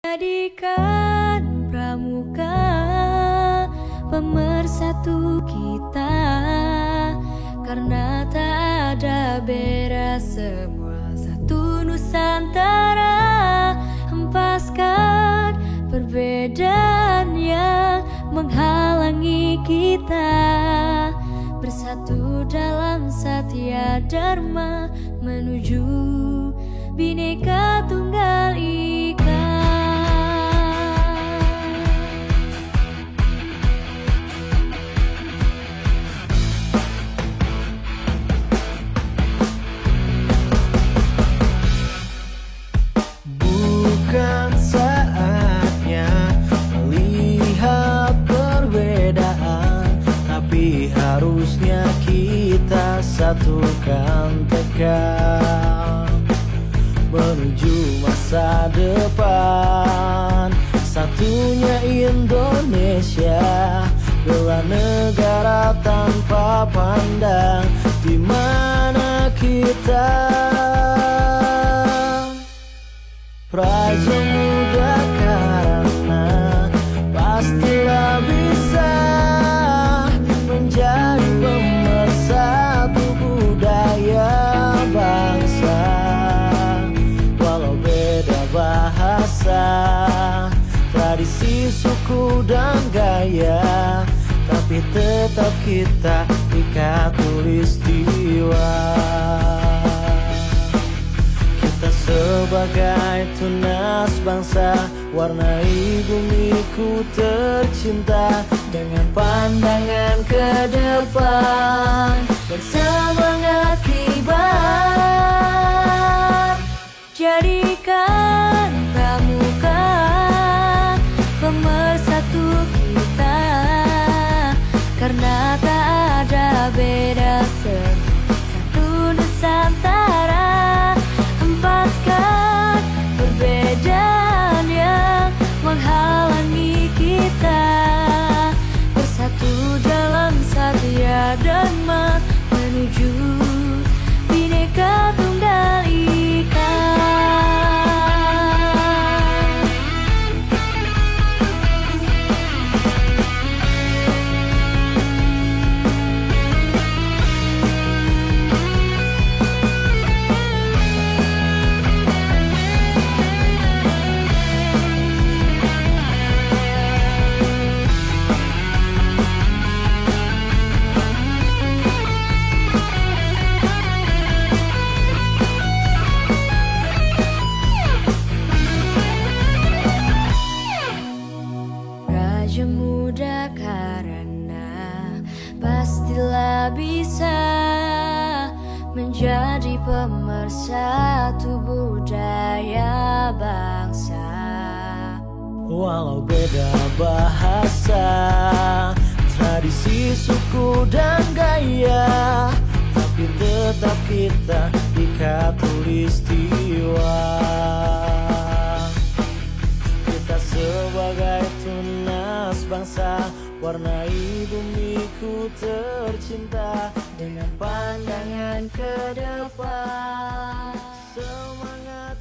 Jadikan pramuka pemersatu kita, karena tak ada beda, semua satu Nusantara. Hempaskan perbedaan yang menghalangi kita, bersatu dalam Satya Dharma menuju Bhinneka Tunggal Ika. Bukan saatnya melihat perbedaan, tapi harusnya kita satukan tekad menuju masa depan. Satunya Indonesia, bela negara tanpa pandang di mana kita. Praja Muda karena pastilah bisa menjadi pemersatu budaya bangsa. Walau beda bahasa, tradisi, suku dan gaya, tapi tetap kita ikat tulistiwa. Kita sebagai tunas bangsa, warnai bumiku tercinta dengan pandangan ke depan dan semangat kibar. Jadikan pramuka pemersatu kita, karena tak ada beda, satu Nusantara. Hempaskan perbedaan yang menghalangi kita, bersatu dalam Satya Dharma menuju Bhinneka Tunggal Ika. Praja Muda karena pastilah bisa menjadi pemersatu budaya bangsa. Walau beda bahasa, tradisi, suku dan gaya, tapi tetap kita ikat tulistiwa. Kita sebagai tunas bangsa, warnai bumiku tercinta dengan pandangan ke depan. Semangat